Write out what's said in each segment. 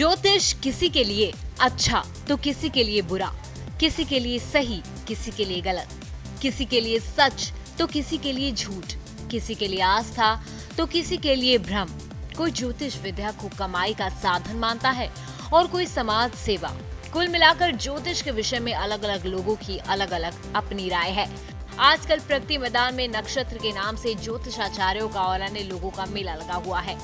ज्योतिष किसी के लिए अच्छा तो किसी के लिए बुरा, किसी के लिए सही, किसी के लिए गलत, किसी के लिए सच तो किसी के लिए झूठ, किसी के लिए आस्था तो किसी के लिए भ्रम। कोई ज्योतिष विद्या को कमाई का साधन मानता है और कोई समाज सेवा। कुल मिलाकर ज्योतिष के विषय में अलग अलग लोगों की अलग अलग अपनी राय है। आजकल प्रगति मैदान में नक्षत्र के नाम से ज्योतिषाचार्यों का और अन्य लोगों का मेला लगा हुआ है।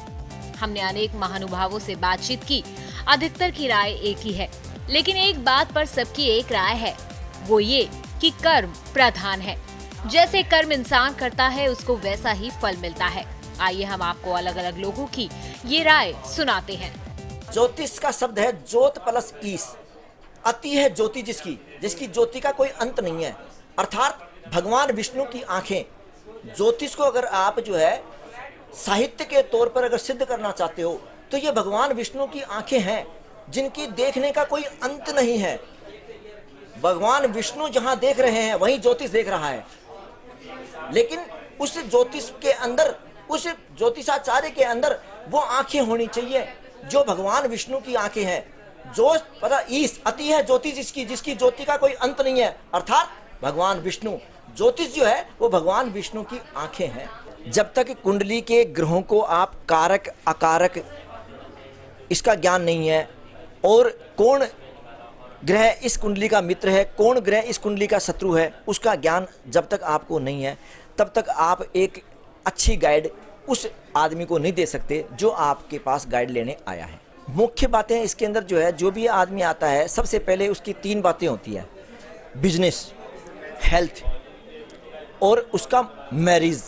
हमने अनेक महानुभावों से बातचीत की, अधिकतर की राय एक ही है, लेकिन एक बात पर सबकी एक राय है, वो ये कि कर्म प्रधान है। जैसे कर्म इंसान करता है उसको वैसा ही फल मिलता है। आइए हम आपको अलग अलग लोगों की ये राय सुनाते हैं। ज्योतिष का शब्द है ज्योत प्लस ईश। अति है ज्योति जिसकी, जिसकी ज्योति का कोई अंत नहीं है, अर्थात भगवान विष्णु की आंखें। ज्योतिष को अगर आप जो है साहित्य के तौर पर अगर सिद्ध करना चाहते हो तो ये भगवान विष्णु की आंखें हैं, जिनकी देखने का कोई अंत नहीं है। भगवान विष्णु जहां देख रहे हैं वहीं ज्योतिष देख रहा है, लेकिन उस ज्योतिष के अंदर, उस ज्योतिषाचार्य के अंदर वो आंखें होनी चाहिए जो भगवान विष्णु की आंखें हैं। जो पता ईश, अति है ज्योतिष जिसकी, जिसकी ज्योति का कोई अंत नहीं है, अर्थात भगवान विष्णु। ज्योतिष जो है वो भगवान विष्णु की आंखें हैं। जब तक कुंडली के ग्रहों को आप कारक अकारक इसका ज्ञान नहीं है, और कौन ग्रह इस कुंडली का मित्र है, कौन ग्रह इस कुंडली का शत्रु है, उसका ज्ञान जब तक आपको नहीं है, तब तक आप एक अच्छी गाइड उस आदमी को नहीं दे सकते जो आपके पास गाइड लेने आया है। मुख्य बातें इसके अंदर जो है, जो भी आदमी आता है सबसे पहले उसकी 3 बातें होती हैं, बिजनेस, हेल्थ और उसका मैरिज।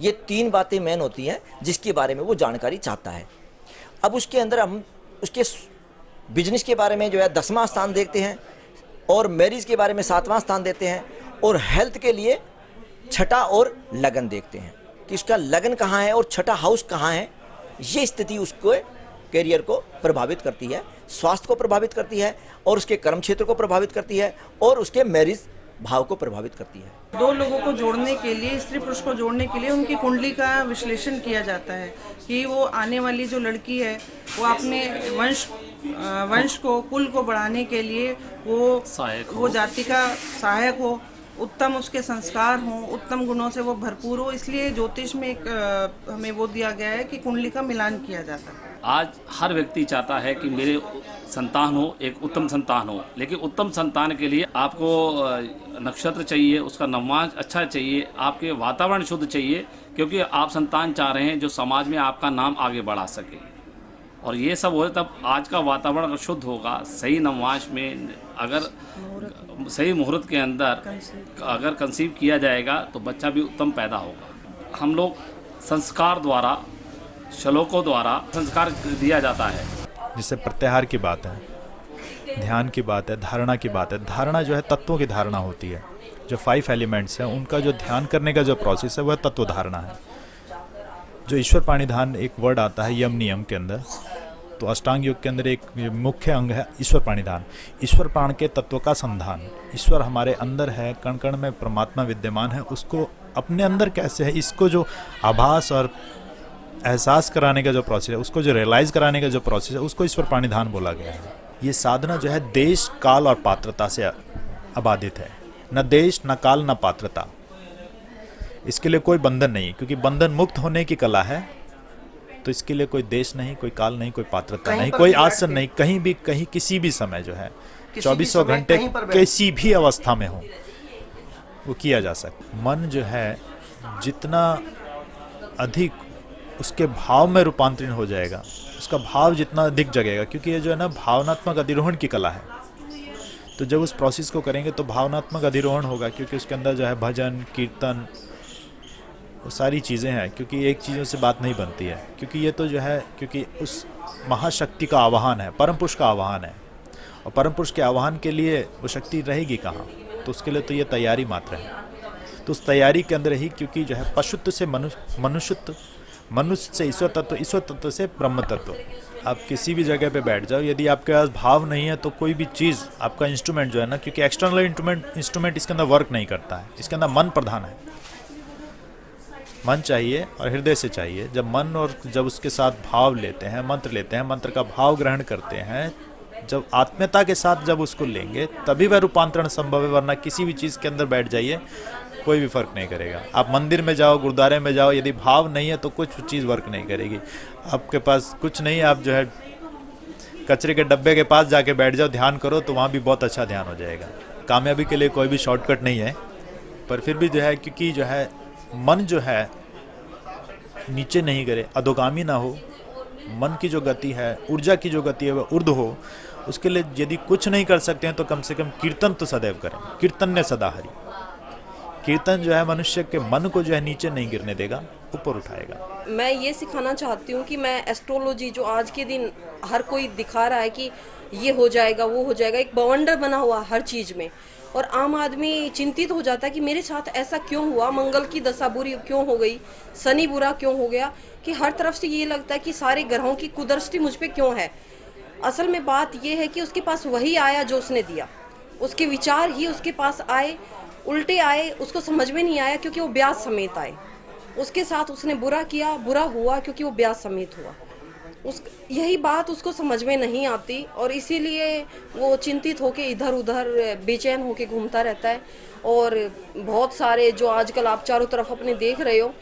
ये 3 बातें मेन होती हैं जिसके बारे में वो जानकारी चाहता है। अब उसके अंदर हम उसके बिजनेस के बारे में जो है 10वां स्थान देखते हैं, और मैरिज के बारे में 7वां स्थान देते हैं, और हेल्थ के लिए 6ठा और लगन देखते हैं कि उसका लगन कहाँ है और 6ठा हाउस कहाँ है। ये स्थिति उसको कैरियर को प्रभावित करती है, स्वास्थ्य को प्रभावित करती है, और उसके कर्म क्षेत्र को प्रभावित करती है, और उसके मैरिज भाव को प्रभावित करती है। 2 लोगों को जोड़ने के लिए, स्त्री पुरुष को जोड़ने के लिए उनकी कुंडली का विश्लेषण किया जाता है कि वो आने वाली जो लड़की है वो अपने वंश को, कुल को बढ़ाने के लिए वो जाति का सहायक हो, उत्तम उसके संस्कार हों, उत्तम गुणों से वो भरपूर हो। इसलिए ज्योतिष में एक हमें वो दिया गया है कि कुंडली का मिलान किया जाता है। आज हर व्यक्ति चाहता है कि मेरे संतान हो, एक उत्तम संतान हो, लेकिन उत्तम संतान के लिए आपको नक्षत्र चाहिए, उसका नवमांश अच्छा चाहिए, आपके वातावरण शुद्ध चाहिए, क्योंकि आप संतान चाह रहे हैं जो समाज में आपका नाम आगे बढ़ा सके। और ये सब हो तब आज का वातावरण अगर शुद्ध होगा, सही नवमांश में अगर सही मुहूर्त के अंदर अगर कंसीव किया जाएगा तो बच्चा भी उत्तम पैदा होगा। हम लोग संस्कार द्वारा, श्लोकों द्वारा संस्कार दिया जाता है। जिससे प्रत्याहार की बात है, ध्यान की बात है, धारणा की बात है। धारणा जो है तत्वों की धारणा होती है। जो 5 एलिमेंट्स हैं उनका जो ध्यान करने का जो प्रोसेस है वह तत्व धारणा है। जो ईश्वर पाणिधान एक वर्ड आता है यम नियम के अंदर, तो अष्टांग योग के अंदर एक मुख्य अंग है ईश्वर पाणिधान। ईश्वर प्राण के तत्व का संधान। ईश्वर हमारे अंदर है, कण कण में परमात्मा विद्यमान है, उसको अपने अंदर कैसे है, इसको जो आभास और एहसास कराने का जो प्रोसेस है, उसको जो रियलाइज कराने का जो प्रोसेस है, उसको ईश्वर पाणिधान बोला गया है। ये साधना जो है देश, काल और पात्रता से अबाधित है। न देश, न काल, न पात्रता। इसके लिए कोई बंधन नहीं, क्योंकि बंधन मुक्त होने की कला है। तो इसके लिए कोई देश नहीं, कोई काल नहीं, कोई पात्रता नहीं, कोई आसन नहीं, कहीं भी, कहीं किसी भी समय जो है 2400 घंटे किसी भी अवस्था में हो वो किया जा सकता। मन जो है जितना अधिक उसके भाव में रूपांतरित हो जाएगा, उसका भाव जितना अधिक जगेगा, क्योंकि ये जो है ना भावनात्मक अधिरोहण की कला है। तो जब उस प्रोसेस को करेंगे तो भावनात्मक अधिरोहण होगा, क्योंकि उसके अंदर जो है भजन, कीर्तन, वो सारी चीज़ें हैं। क्योंकि एक चीज़ों से बात नहीं बनती है, क्योंकि ये तो जो है, क्योंकि उस महाशक्ति का आवाहन है, परम पुरुष का आवाहन है, और परम पुरुष के आवाहन के लिए वो शक्ति रहेगी कहाँ, तो उसके लिए तो ये तैयारी मात्र है। तो उस तैयारी के अंदर ही, क्योंकि जो है पशुत्व से मनुष्यत्व, मनुष्य से ईश्वर तत्व, ईश्वर तत्व से ब्रह्म तत्व। आप किसी भी जगह पे बैठ जाओ, यदि आपके पास भाव नहीं है तो कोई भी चीज़, आपका इंस्ट्रूमेंट जो है ना, क्योंकि एक्सटर्नल इंस्ट्रूमेंट इसके अंदर वर्क नहीं करता है, इसके अंदर मन प्रधान है। मन चाहिए और हृदय से चाहिए। जब मन और जब उसके साथ भाव लेते हैं, मंत्र का भाव ग्रहण करते हैं, जब आत्मीयता के साथ जब उसको लेंगे तभी वह रूपांतरण संभव है। वरना किसी भी चीज़ के अंदर बैठ जाइए, कोई भी फर्क नहीं करेगा। आप मंदिर में जाओ, गुरुद्वारे में जाओ, यदि भाव नहीं है तो कुछ चीज़ वर्क नहीं करेगी। आपके पास कुछ नहीं, आप जो है कचरे के डब्बे के पास जाके बैठ जाओ, ध्यान करो, तो वहाँ भी बहुत अच्छा ध्यान हो जाएगा। कामयाबी के लिए कोई भी शॉर्टकट नहीं है, पर फिर भी जो है, क्योंकि जो है मन जो है नीचे नहीं गिरे, अधोगामी ना हो, मन की जो गति है, ऊर्जा की जो गति है वह ऊर्ध्व हो, उसके लिए यदि कुछ नहीं कर सकते हैं तो कम से कम कीर्तन तो सदैव करें। कीर्तन ने सदा हरि। कीर्तन जो है मनुष्य के मन को जो है नीचे नहीं गिरने देगा, ऊपर उठाएगा। मैं ये सिखाना चाहती हूँ कि मैं एस्ट्रोलॉजी जो आज के दिन हर कोई दिखा रहा है कि ये हो जाएगा वो हो जाएगा, एक बवंडर बना हुआ हर चीज़ में, और आम आदमी चिंतित हो जाता है कि मेरे साथ ऐसा क्यों हुआ, मंगल की दशा बुरी क्यों हो गई, शनि बुरा क्यों हो गया, कि हर तरफ से ये लगता है कि सारे ग्रहों की कुदृष्टि मुझ पे क्यों है। असल में बात ये है कि उसके पास वही आया जो उसने दिया, उसके विचार ही उसके पास आए, उल्टे आए, उसको समझ में नहीं आया क्योंकि वो ब्याज समेत आए। उसके साथ उसने बुरा किया, बुरा हुआ क्योंकि वो ब्याज समेत हुआ। यही बात उसको समझ में नहीं आती और इसीलिए वो चिंतित होके इधर उधर बेचैन होके घूमता रहता है। और बहुत सारे जो आजकल आप चारों तरफ अपने देख रहे हो,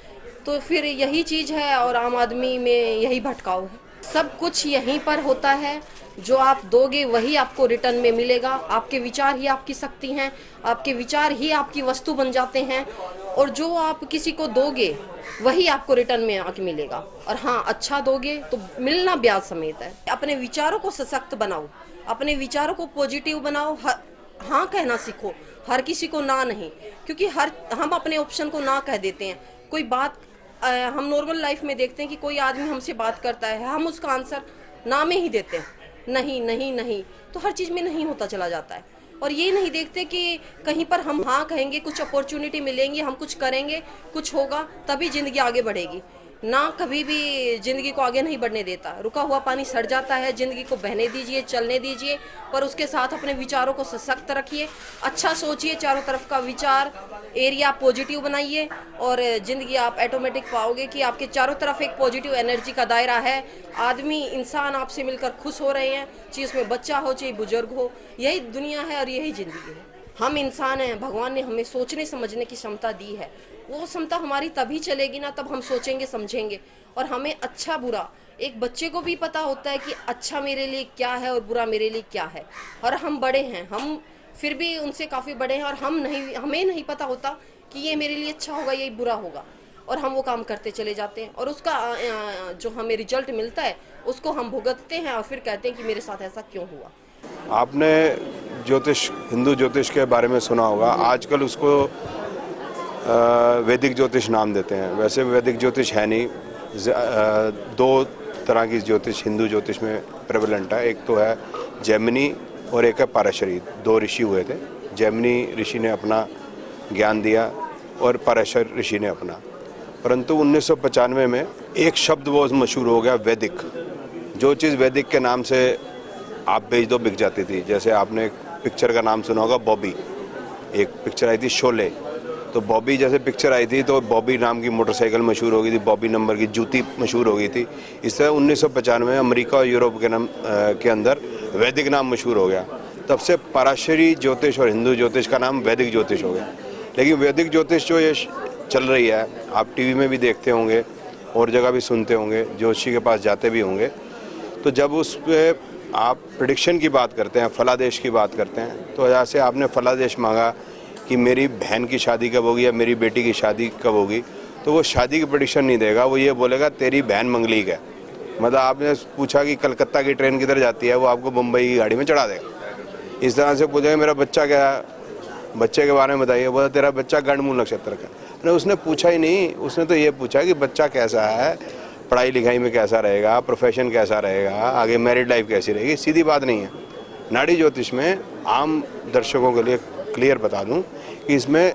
तो फिर यही चीज़ है और आम आदमी में यही भटकाव है। सब कुछ यहीं पर होता है, जो आप दोगे वही आपको रिटर्न में मिलेगा। आपके विचार ही आपकी शक्ति हैं, आपके विचार ही आपकी वस्तु बन जाते हैं, और जो आप किसी को दोगे वही आपको रिटर्न में आके मिलेगा। और हाँ, अच्छा दोगे तो मिलना ब्याज समेत है। अपने विचारों को सशक्त बनाओ, अपने विचारों को पॉजिटिव बनाओ, हाँ कहना सीखो, हर किसी को ना नहीं, क्योंकि हम अपने ऑप्शन को ना कह देते हैं। कोई बात हम नॉर्मल लाइफ में देखते हैं कि कोई आदमी हमसे बात करता है, हम उसका आंसर ना में ही देते हैं, नहीं नहीं नहीं, तो हर चीज़ में नहीं होता चला जाता है। और ये नहीं देखते कि कहीं पर हम हाँ कहेंगे, कुछ अपॉर्चुनिटी मिलेंगी, हम कुछ करेंगे, कुछ होगा, तभी ज़िंदगी आगे बढ़ेगी। ना कभी भी ज़िंदगी को आगे नहीं बढ़ने देता। रुका हुआ पानी सड़ जाता है। ज़िंदगी को बहने दीजिए, चलने दीजिए, पर उसके साथ अपने विचारों को सशक्त रखिए, अच्छा सोचिए, चारों तरफ का विचार एरिया पॉजिटिव बनाइए, और ज़िंदगी आप ऑटोमेटिक पाओगे कि आपके चारों तरफ एक पॉजिटिव एनर्जी का दायरा है। आदमी, इंसान आपसे मिलकर खुश हो रहे हैं, चाहे उसमें बच्चा हो चाहे बुजुर्ग हो, यही दुनिया है और यही ज़िंदगी है। हम इंसान हैं, भगवान ने हमें सोचने समझने की क्षमता दी है। वो क्षमता हमारी तभी चलेगी ना, तब हम सोचेंगे समझेंगे। और हमें अच्छा बुरा, एक बच्चे को भी पता होता है कि अच्छा मेरे लिए क्या है और बुरा मेरे लिए क्या है। और हम बड़े हैं, हम फिर भी उनसे काफ़ी बड़े हैं, और हमें नहीं पता होता कि ये मेरे लिए अच्छा होगा, ये बुरा होगा, और हम वो काम करते चले जाते हैं, और उसका जो हमें रिजल्ट मिलता है उसको हम भुगतते हैं और फिर कहते हैं कि मेरे साथ ऐसा क्यों हुआ। आपने ज्योतिष, हिंदू ज्योतिष के बारे में सुना होगा। आजकल उसको वैदिक ज्योतिष नाम देते हैं। वैसे वैदिक ज्योतिष है नहीं। दो तरह की ज्योतिष हिंदू ज्योतिष में प्रेवलेंट है। एक तो है जैमिनी और एक है पाराशरी। दो ऋषि हुए थे। जैमिनी ऋषि ने अपना ज्ञान दिया और पाराशर ऋषि ने अपना। परंतु 1995 में एक शब्द वो मशहूर हो गया, वैदिक। जो चीज़ वैदिक के नाम से आप बेच दो बिक जाती थी। जैसे आपने एक पिक्चर का नाम सुना होगा, बॉबी। एक पिक्चर आई थी शोले, तो बॉबी जैसे पिक्चर आई थी तो बॉबी नाम की मोटरसाइकिल मशहूर हो गई थी, बॉबी नंबर की जूती मशहूर हो गई थी। इस तरह 1995 में अमेरिका और यूरोप के अंदर वैदिक नाम मशहूर हो गया। तब से पराशरी ज्योतिष और हिंदू ज्योतिष का नाम वैदिक ज्योतिष हो गया। लेकिन वैदिक ज्योतिष जो ये चल रही है, आप टीवी में भी देखते होंगे और जगह भी सुनते होंगे, ज्योतिषी के पास जाते भी होंगे, तो जब उस पर आप प्रेडिक्शन की बात करते हैं, फलादेश की बात करते हैं, तो जैसे आपने फलादेश मांगा कि मेरी बहन की शादी कब होगी या मेरी बेटी की शादी कब होगी, तो वो शादी की प्रेडिक्शन नहीं देगा। वो ये बोलेगा तेरी बहन मंगलीक है। मतलब आपने पूछा कि कलकत्ता की ट्रेन किधर जाती है, वो आपको मुंबई की गाड़ी में चढ़ा देगा। इस तरह से पूछेगा मेरा बच्चा क्या है, बच्चे के बारे में बताइए, बोला तेरा बच्चा गंडमूल नक्षत्र का। उसने पूछा ही नहीं, उसने तो ये पूछा कि बच्चा कैसा है, पढ़ाई लिखाई में कैसा रहेगा, प्रोफेशन कैसा रहेगा, आगे मैरिड लाइफ कैसी रहेगी। सीधी बात नहीं है। नाड़ी ज्योतिष में आम दर्शकों के लिए क्लियर बता दूं कि इसमें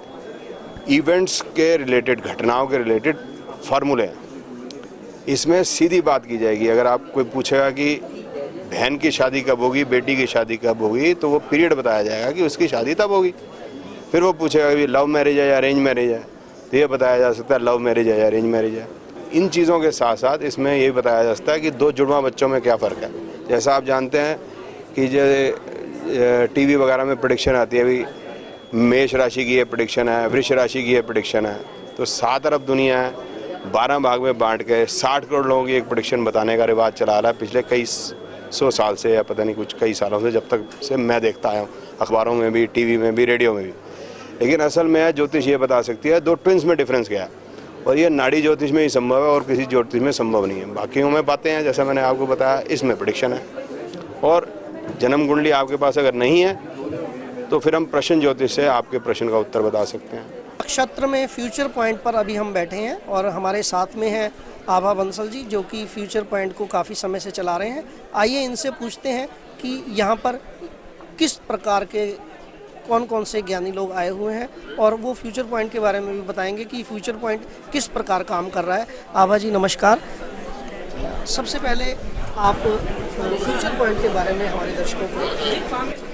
इवेंट्स के रिलेटेड, घटनाओं के रिलेटेड फार्मूले हैं। इसमें सीधी बात की जाएगी। अगर आप कोई पूछेगा कि बहन की शादी कब होगी, बेटी की शादी कब होगी, तो वो पीरियड बताया जाएगा कि उसकी शादी तब होगी। फिर वो पूछेगा कि लव मैरिज है या अरेंज मैरिज है, तो ये बताया जा सकता है लव मैरिज है या अरेंज मैरिज है। इन चीज़ों के साथ साथ इसमें ये बताया जा सकता है कि दो जुड़वा बच्चों में क्या फ़र्क है। जैसा आप जानते हैं कि जो टीवी वगैरह में प्रेडिक्शन आती है, अभी मेष राशि की ये प्रेडिक्शन है, वृष राशि की ये प्रेडिक्शन है, तो 7 अरब दुनिया है, 12 भाग में बांट के 60 करोड़ लोगों की एक प्रेडिक्शन बताने का रिवाज चला रहा है पिछले कई 100 साल से, या पता नहीं कुछ कई सालों से, जब तक से मैं देखता आया हूँ, अखबारों में भी, टीवी में भी, रेडियो में भी। लेकिन असल में ज्योतिष ये बता सकती है दो ट्विंस में डिफरेंस क्या है, और ये नाड़ी ज्योतिष में ही संभव है और किसी ज्योतिष में संभव नहीं है। बाकियों में बातें हैं, जैसा मैंने आपको बताया, इसमें प्रेडिक्शन है। और जन्म कुंडली आपके पास अगर नहीं है तो फिर हम प्रश्न ज्योतिष से आपके प्रश्न का उत्तर बता सकते हैं। नक्षत्र में फ्यूचर पॉइंट पर अभी हम बैठे हैं और हमारे साथ में है आभा बंसल जी, जो कि फ्यूचर पॉइंट को काफ़ी समय से चला रहे हैं। आइए इनसे पूछते हैं कि यहाँ पर किस प्रकार के कौन कौन से ज्ञानी लोग आए हुए हैं, और वो फ्यूचर पॉइंट के बारे में भी बताएंगे कि फ्यूचर पॉइंट किस प्रकार काम कर रहा है। आभा जी नमस्कार। सबसे पहले आप फ्यूचर पॉइंट के बारे में हमारे दर्शकों को।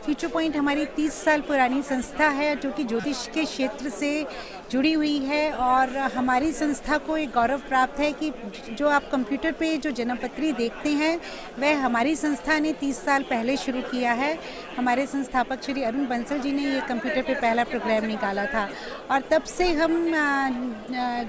फ्यूचर पॉइंट हमारी 30 साल पुरानी संस्था है जो कि ज्योतिष के क्षेत्र से जुड़ी हुई है, और हमारी संस्था को एक गौरव प्राप्त है कि जो आप कंप्यूटर पे जो जन्मपत्री देखते हैं वह हमारी संस्था ने 30 साल पहले शुरू किया है। हमारे संस्थापक श्री अरुण बंसल जी ने ये कंप्यूटर पे पहला प्रोग्राम निकाला था, और तब से हम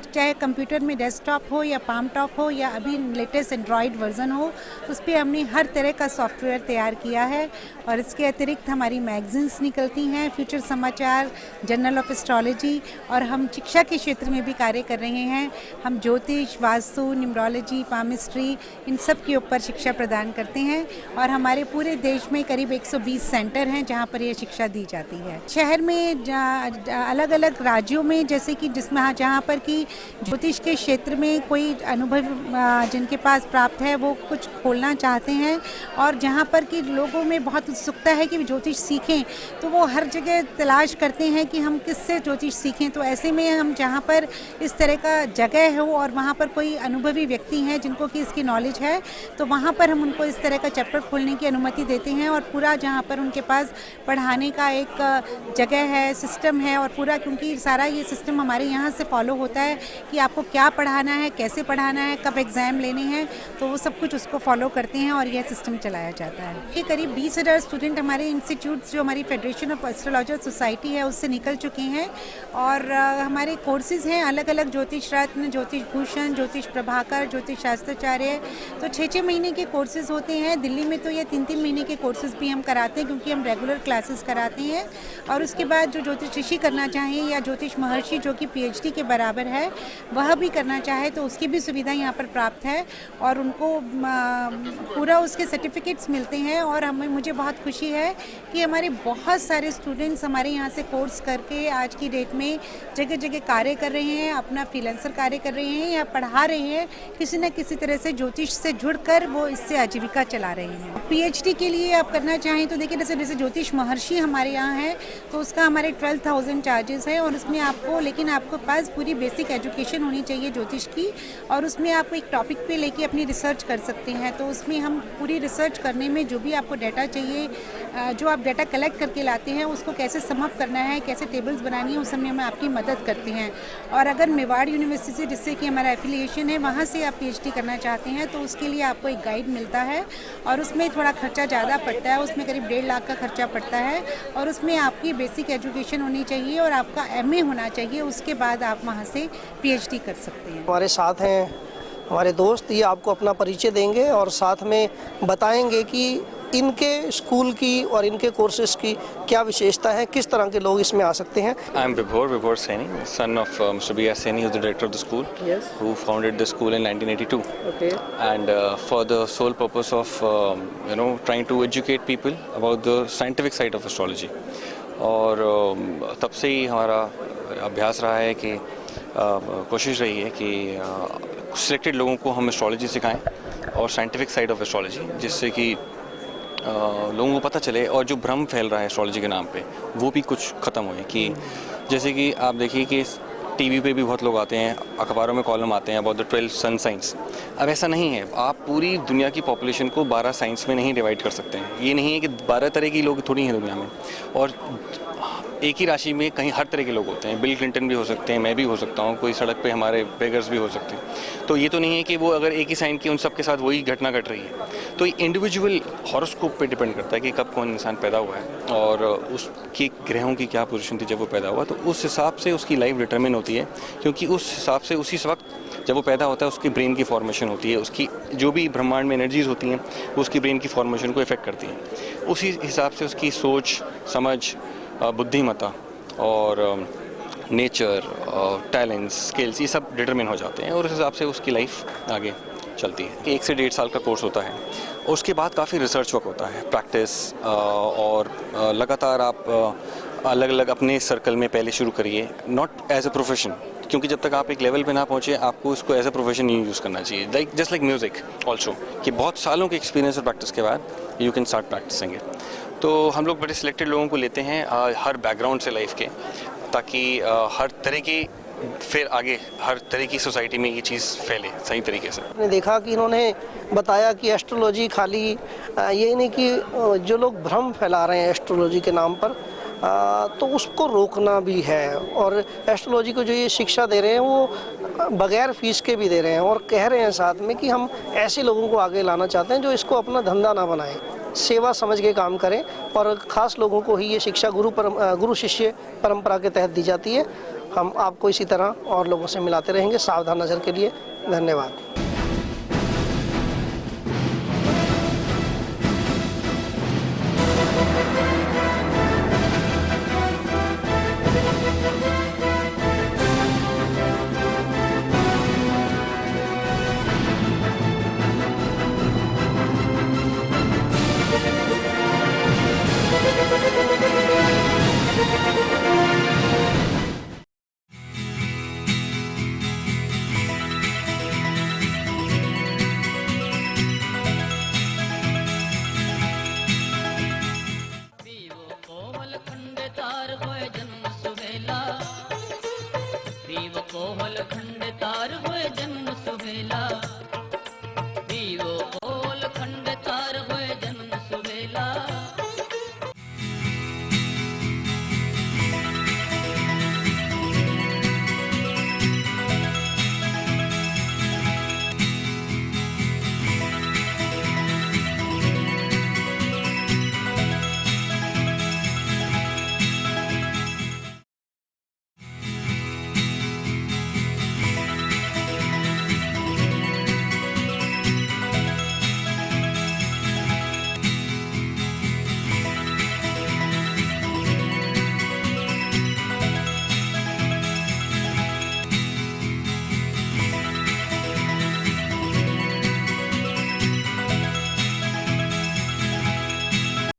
चाहे कंप्यूटर में डेस्कटॉप हो या पाम टॉप हो या अभी लेटेस्ट एंड्रॉयड वर्जन हो, उस पर हमने हर तरह का सॉफ्टवेयर तैयार किया है। और इसके अतिरिक्त हमारी मैगजीन्स निकलती हैं, फ्यूचर समाचार, जर्नल ऑफ एस्ट्रोलॉजी, और हम शिक्षा के क्षेत्र में भी कार्य कर रहे हैं। हम ज्योतिष, वास्तु, न्यूमरोलॉजी, पामिस्ट्री, इन सब के ऊपर शिक्षा प्रदान करते हैं, और हमारे पूरे देश में करीब 120 सेंटर हैं जहां पर यह शिक्षा दी जाती है। शहर में अलग अलग राज्यों में, जैसे कि जिसमें जहां पर कि ज्योतिष के क्षेत्र में कोई अनुभव जिनके पास प्राप्त है वो कुछ खोलना चाहते हैं, और जहां पर कि लोगों में बहुत उत्सुकता है कि ज्योतिष सीखें, तो वो हर जगह तलाश करते हैं कि हम किससे ज्योतिष सीखें। तो ऐसे में हम जहाँ पर इस तरह का जगह हो और वहाँ पर कोई अनुभवी व्यक्ति हैं जिनको कि इसकी नॉलेज है, तो वहाँ पर हम उनको इस तरह का चैप्टर खोलने की अनुमति देते हैं, और पूरा जहाँ पर उनके पास पढ़ाने का एक जगह है, सिस्टम है, और पूरा क्योंकि सारा ये सिस्टम हमारे यहाँ से फॉलो होता है कि आपको क्या पढ़ाना है, कैसे पढ़ाना है, कब एग्ज़ाम लेने हैं, तो वो सब कुछ उसको फॉलो करते हैं और यह सिस्टम चलाया जाता है। ये करीब 20,000 स्टूडेंट हमारे इंस्टीट्यूट जो हमारी फेडरेशन ऑफ एस्ट्रोलॉजर सोसाइटी है उससे निकल चुके हैं, और हमारे कोर्सेज़ हैं अलग अलग, ज्योतिष रत्न, ज्योतिष भूषण, ज्योतिष प्रभाकर, ज्योतिष शास्त्राचार्य, तो 6-6 महीने के कोर्सेज़ होते हैं। दिल्ली में तो ये 3-3 महीने के कोर्सेज़ भी हम कराते हैं क्योंकि हम रेगुलर क्लासेस कराते हैं। और उसके बाद जो ज्योतिष ऋषि करना चाहें या ज्योतिष महर्षि जो कि PhD के बराबर है वह भी करना चाहे तो उसकी भी सुविधा यहाँ पर प्राप्त है, और उनको पूरा उसके सर्टिफिकेट्स मिलते हैं। और मुझे बहुत खुशी है कि हमारे बहुत सारे स्टूडेंट्स हमारे यहाँ से कोर्स करके आज की डेट में जगह जगह कार्य कर रहे हैं, अपना फ्रीलांसर कार्य कर रहे हैं या पढ़ा रहे हैं, किसी न किसी तरह से ज्योतिष से जुड़कर वो इससे आजीविका चला रहे हैं। PhD के लिए आप करना चाहें तो देखिए, जैसे ज्योतिष महर्षि हमारे यहाँ है तो उसका हमारे 12,000 चार्जेस है, और उसमें आपको, लेकिन आपको पास पूरी बेसिक एजुकेशन होनी चाहिए ज्योतिष की, और उसमें आप एक टॉपिक पे लेके अपनी रिसर्च कर सकते हैं। तो उसमें हम पूरी रिसर्च करने में जो भी आपको डाटा चाहिए, जो आप डाटा कलेक्ट करके लाते हैं उसको कैसे समअप करना है, कैसे टेबल्स बनानी है, उस समय में आपकी मदद करते हैं। और अगर मेवाड़ यूनिवर्सिटी से, जिससे कि हमारा एफिलिएशन है, वहाँ से आप PhD करना चाहते हैं तो उसके लिए आपको एक गाइड मिलता है, और उसमें थोड़ा खर्चा ज़्यादा पड़ता है, उसमें करीब 1.5 लाख का खर्चा पड़ता है, और उसमें आपकी बेसिक एजुकेशन होनी चाहिए और आपका MA होना चाहिए, उसके बाद आप वहाँ से PhD कर सकते हैं। हमारे साथ हैं हमारे दोस्त, ये आपको अपना परिचय देंगे और साथ में बताएंगे कि इनके स्कूल की और इनके कोर्सेज की क्या विशेषता है, किस तरह के लोग इसमें आ सकते हैं। I am Vibhor Saini, son of Mr. B.S. Saini, who is the director of the school, Yes. who founded the school in 1982. Okay. And for the sole purpose of trying to educate people about the scientific side of astrology. और तब से ही हमारा अभ्यास रहा है कि कोशिश रही है कि सिलेक्टेड लोगों को हम एस्ट्रोलॉजी सिखाएं और साइंटिफिक साइड ऑफ एस्ट्रोलॉजी, जिससे कि लोगों को पता चले, और जो भ्रम फैल रहा है एस्ट्रोलॉजी के नाम पे वो भी कुछ ख़त्म हुए। कि जैसे कि आप देखिए कि टीवी पे भी बहुत लोग आते हैं, अखबारों में कॉलम आते हैं अबाउट द 12 सन साइंस। अब ऐसा नहीं है, आप पूरी दुनिया की पॉपुलेशन को 12 साइंस में नहीं डिवाइड कर सकते हैं। ये नहीं है कि 12 तरह की लोग थोड़ी हैं दुनिया में, और एक ही राशि में कहीं हर तरह के लोग होते हैं। बिल क्लिंटन भी हो सकते हैं, मैं भी हो सकता हूँ, कोई सड़क पे हमारे बेगर्स भी हो सकते हैं। तो ये तो नहीं है कि वो अगर एक ही साइन की उन सब के साथ वही घटना घट रही है। तो इंडिविजुअल हॉरोस्कोप पे डिपेंड करता है कि कब कौन इंसान पैदा हुआ है और उसकी ग्रहों की क्या पोजीशन थी जब वो पैदा हुआ, तो उस हिसाब से उसकी लाइफ डिटरमिन होती है। क्योंकि उस हिसाब से उसी वक्त जब वो पैदा होता है उसकी ब्रेन की फॉर्मेशन होती है, उसकी जो भी ब्रह्मांड में एनर्जीज होती हैं वो उसकी ब्रेन की फॉर्मेशन को इफेक्ट करती हैं। उसी हिसाब से उसकी सोच, समझ, बुद्धिमत्ता और नेचर, टैलेंट्स, स्किल्स, ये सब डिटरमिन हो जाते हैं और उस हिसाब से उसकी लाइफ आगे चलती है। 1 से 1.5 साल का कोर्स होता है। उसके बाद काफ़ी रिसर्च वर्क होता है, प्रैक्टिस, और लगातार आप अलग अलग अपने सर्कल में पहले शुरू करिए, नॉट एज अ प्रोफेशन, क्योंकि जब तक आप एक लेवल पे ना पहुँचे आपको इसको एज अ प्रोफेशन नहीं यूज़ करना चाहिए। जस्ट लाइक म्यूज़िक ऑल्सो, कि बहुत सालों के एक्सपीरियंस और प्रैक्टिस के बाद you can start practising it. तो हम लोग बड़े सिलेक्टेड लोगों को लेते हैं हर बैकग्राउंड से लाइफ के, ताकि हर तरह की फिर आगे हर तरह की सोसाइटी में ये चीज़ फैले सही तरीके से। आपने देखा कि इन्होंने बताया कि एस्ट्रोलॉजी खाली ये नहीं कि जो लोग भ्रम फैला रहे हैं एस्ट्रोलॉजी के नाम पर, तो उसको रोकना भी है। और एस्ट्रोलॉजी को जो ये शिक्षा दे रहे हैं वो बगैर फीस के भी दे रहे हैं और कह रहे हैं साथ में कि हम ऐसे लोगों को आगे लाना चाहते हैं जो इसको अपना धंधा ना बनाएं, सेवा समझ के काम करें। और ख़ास लोगों को ही ये शिक्षा गुरु शिष्य परंपरा के तहत दी जाती है। हम आपको इसी तरह और लोगों से मिलाते रहेंगे। सावधान नज़र के लिए धन्यवाद। कोमल खंड तार हुए जन्म सुहेला।